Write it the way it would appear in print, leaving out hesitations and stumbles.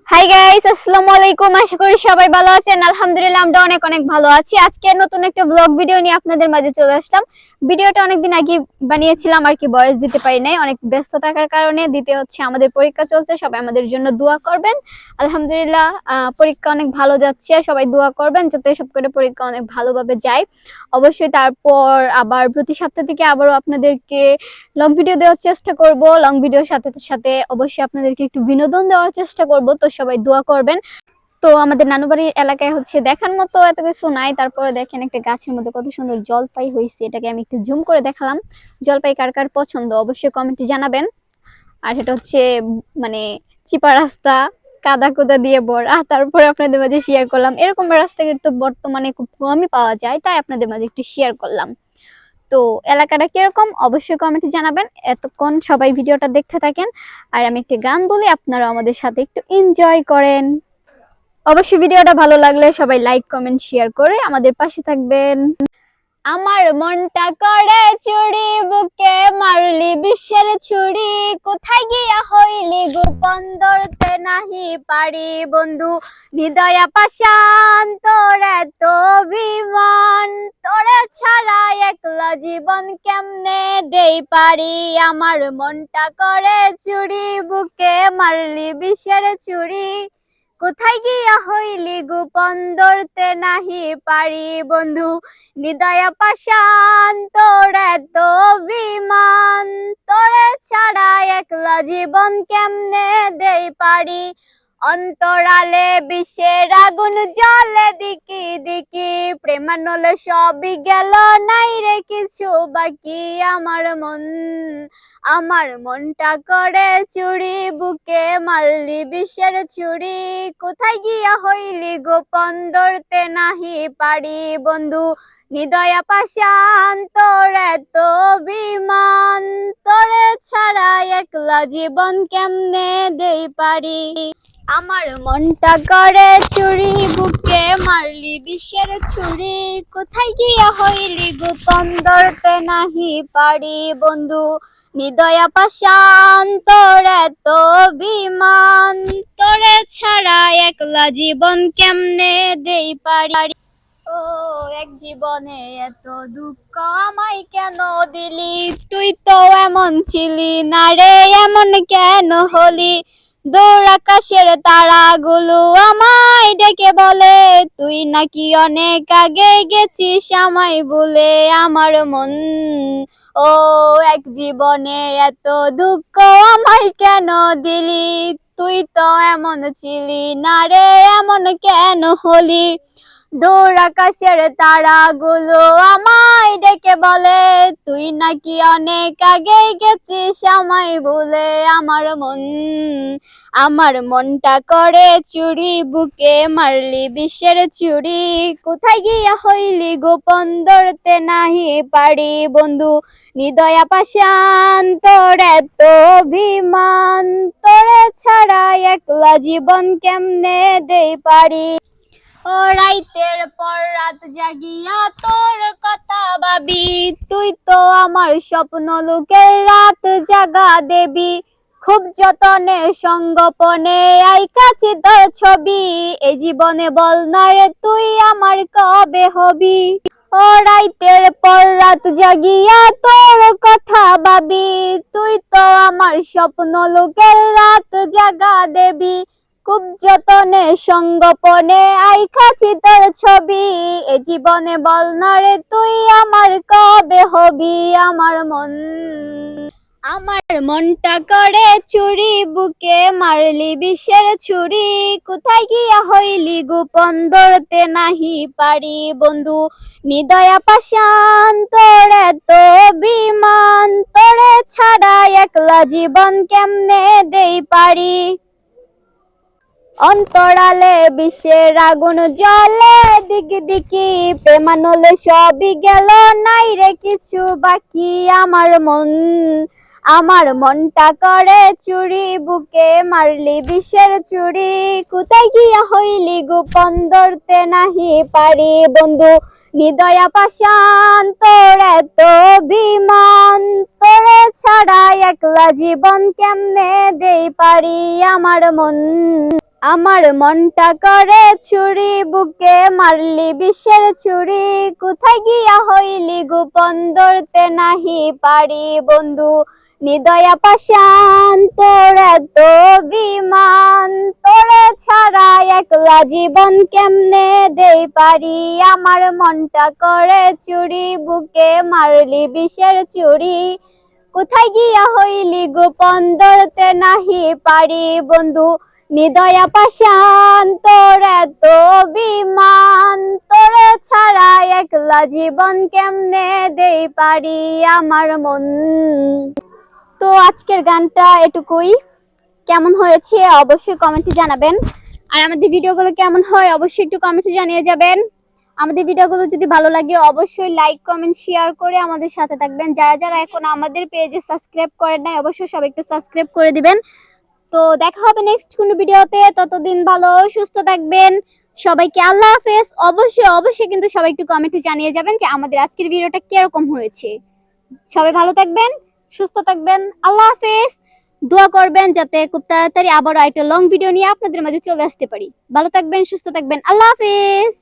Hi guys, আসসালামু আলাইকুম। আশা করি সবাই ভালো আছেন। আলহামদুলিল্লাহ আমরা অনেক অনেক ভালো আছি। আজকে নতুন একটা ব্লগ ভিডিও নিয়ে আপনাদের মাঝে চলে আসলাম। ভিডিওটা অনেকদিন আগে বানিয়েছিলাম আর কি, ভয়েস দিতে পারি নাই, অনেক ব্যস্ত থাকার কারণে। দিতে হচ্ছে, আমাদের পরীক্ষা চলছে, সবাই আমাদের জন্য দোয়া করবেন। আলহামদুলিল্লাহ পরীক্ষা অনেক ভালো যাচ্ছে, সবাই দোয়া করবেন যাতে সবকটা পরীক্ষা অনেক ভালোভাবে যায়। অবশ্যই তারপর আবার প্রতি সপ্তাহ থেকে আবারও আপনাদেরকে লং ভিডিও দেওয়ার চেষ্টা করব। লং ভিডিওর সাথে সাথে অবশ্যই আপনাদেরকে একটু বিনোদন দেওয়ার চেষ্টা করব, তো সবাই দোয়া করবেন। তো আমাদের নানুবাড়ির এলাকায় হচ্ছে দেখার মতো এত কিছু নাই, তারপরে দেখেন একটা গাছের মধ্যে কত সুন্দর জলপাই হয়েছে, এটাকে আমি একটু জুম করে দেখালাম। জলপাই কার কার পছন্দ অবশ্যই কমেন্টে জানাবেন। আর এটা হচ্ছে মানে চিপা রাস্তা, কাদা কোদা দিয়ে ভরা, তারপরে আপনাদের মাঝে শেয়ার করলাম। এরকম রাস্তা কিন্তু বর্তমানে খুব কমই পাওয়া যায়, তাই আপনাদের মাঝে একটু শেয়ার করলাম। তো এলাকাটা কিরকম অবশ্যই কমেন্টে জানাবেন। এতক্ষণ সবাই ভিডিওটা দেখতে থাকেন, আর আমি একটি গান বলি, আপনারা আমাদের সাথে একটু এনজয় করেন। অবশ্যই ভিডিওটা ভালো লাগলে সবাই লাইক কমেন্ট শেয়ার করে আমাদের পাশে থাকবেন। আমার মনটা করে চুরি, বুকে মারলি বিশ্বের ছুরি, কোথায় গিয়া হইলি গোপন ধরতে নাহি পারি বন্ধু। হৃদয়া পাষাণ তোর এত অভিমান, তোরে ছাড়া একলা জীবন কেমনে দেই পারি। আমার মনটা করে চুরি, বুকে মারলি বিশ্বের ছুরি, কোথায় গিয়া হইলি গোপন ধরতে নাহি পারি বন্ধু। হৃদয়া পাষাণ তোর এত অভিমান, তোরে ছাড়া একলা জীবন কেমনে দেই পারি। অন্তরালে বিশ্বের আগুন জ্বলে দিকি দিকি, প্রেমানলে সবই গেল নাই রে কিছু বাকি। আমার মনটা করে চুরি, বুকে মারলি বিশ্বের ছুরি, কোথায় গিয়া হইলি গোপন ধরতে নাহি পারি বন্ধু। হৃদয়া পাষাণ তোর এত অভিমান, তোরে ছাড়া একলা জীবন কেমনে দেই পারি। আমার মনটা করে চুরি, বুকে মারলি বিশ্বের ছুরি, কোথায় গিয়া হইলি গোপন ধরতে নাহি পারি বন্ধু। হৃদয়া পাষাণ তোর এত অভিমান, তোরে ছাড়া একলা জীবন কেমনে দেই পারি। ও এক জীবনে এত দুঃখ আমায় কেন দিলি, তুই তো এমন ছিলি না রে, এমন কেন হলি। দূর আকাশের তারাগুলো আমায় ডেকে বলে, তুই নাকি অনেক আগে গেছিস আমায় বলে। আমার মন ও এক জীবনে এত দুঃখ আমায় কেন দিলি, তুই তো এমন ছিলি না রে, এমন কেন হলি। দূর আকাশের তারাগুলো আমায় ডেকে বলে, তুই নাকি অনেক আগে গেছিস আমায় বলে। আমার মনটা করে চুরি, বুকে মারলি বিশ্বের ছুরি, কোথায় গিয়া হইলি গোপন ধরতে নাহি পারি বন্ধু। হৃদয়া পাষাণ তোর এত অভিমান, তোরে ছাড়া একলা জীবন কেমনে দেই পারি। ও রাইতের পর রাত জাগিয়া তোর কথা ভাবি, তুই তো আমার স্বপ্ন লোকের রাত জাগা দেবী। খুব যতনে সঙ্গোপনে আইকাছি তোর ছবি, এই জীবনে বল না রে তুই আমার কবে হবি। ও রাইতের পর রাত জাগিয়া তোর কথা ভাবি, তুই তো আমার স্বপ্ন লোকের রাত জাগা দেবী। খুব যতনে সঙ্গোপনে আইকাছি তোর ছবি, এ জীবনে বল না রে তুই আমার কবে হবি। আমার মনটা করে চুরি, বুকে মারলি বিশ্বের ছুরি, কোথায় গিয়া হইলি গোপন ধরতে নাহি পারি বন্ধু। হৃদয়া পাষাণ তোর এত অভিমান, তোরে ছাড়া একলা জীবন কেমনে দেই পারি। অন্তরালে বিশ্বের আগুন জ্বলে দিকি দিকি, প্রেমানলে সবই গেল নাই রে কিছু বাকি। আমার মনটা করে চুরি, বুকে মারলি বিশ্বের ছুরি, কোথায় গিয়া হইলি গোপন ধরতে নাহি পারি বন্ধু। হৃদয়া পাষাণ তোর এত অভিমান, তোরে ছাড়া একলা জীবন কেমনে দেই পারি। আমার মনটা করে চুরি, বুকে মারলি বিষের ছুরি, কোথায় গিয়া হইলি গোপন ধরতে নাহি পারি বন্ধু। নিদয়া পাষাণ তোর এত বিমান, তোরে ছাড়া একলা জীবন কেমনে দেই পারি। আমার মনটা করে চুরি, বুকে মারলি বিষের ছুরি, কোথায় গিয়া হইলি গোপন ধরতে নাহি পারি বন্ধু। নিদয়া পাষাণ তোর এত বিমান, তোরে ছাড়া একলা জীবন কেমনে দেই পারি আমার মন। তো আজকের গানটা এটুকুই। কেমন হয়েছে অবশ্যই কমেন্টে জানাবেন। আর আমাদের ভিডিওগুলো কেমন হয় অবশ্যই একটু কমেন্টে জানিয়ে যাবেন। আমাদের ভিডিওগুলো যদি ভালো লাগে অবশ্যই লাইক কমেন্ট শেয়ার করে আমাদের সাথে থাকবেন। যারা যারা এখন আমাদের পেজে সাবস্ক্রাইব করেন নাই অবশ্যই সবাই একটু সাবস্ক্রাইব করে দিবেন। তো দেখা হবে নেক্সট কোনো ভিডিওতে। ততদিন ভালো সুস্থ থাকবেন। সবাইকে আল্লাহ হাফেজ। অবশ্যই অবশ্যই কিন্তু সবাই একটু কমেন্টে জানিয়ে যাবেন যে আমাদের আজকের ভিডিওটা কিরকম হয়েছে। সবাই ভালো থাকবেন, সুস্থ থাকবেন। আল্লাহ হাফেজ। দোয়া করবেন যাতে খুব তাড়াতাড়ি আবার একটা লং ভিডিও নিয়ে আপনাদের মাঝে চলে আসতে পারি। ভালো থাকবেন, সুস্থ থাকবেন। আল্লাহ হাফেজ।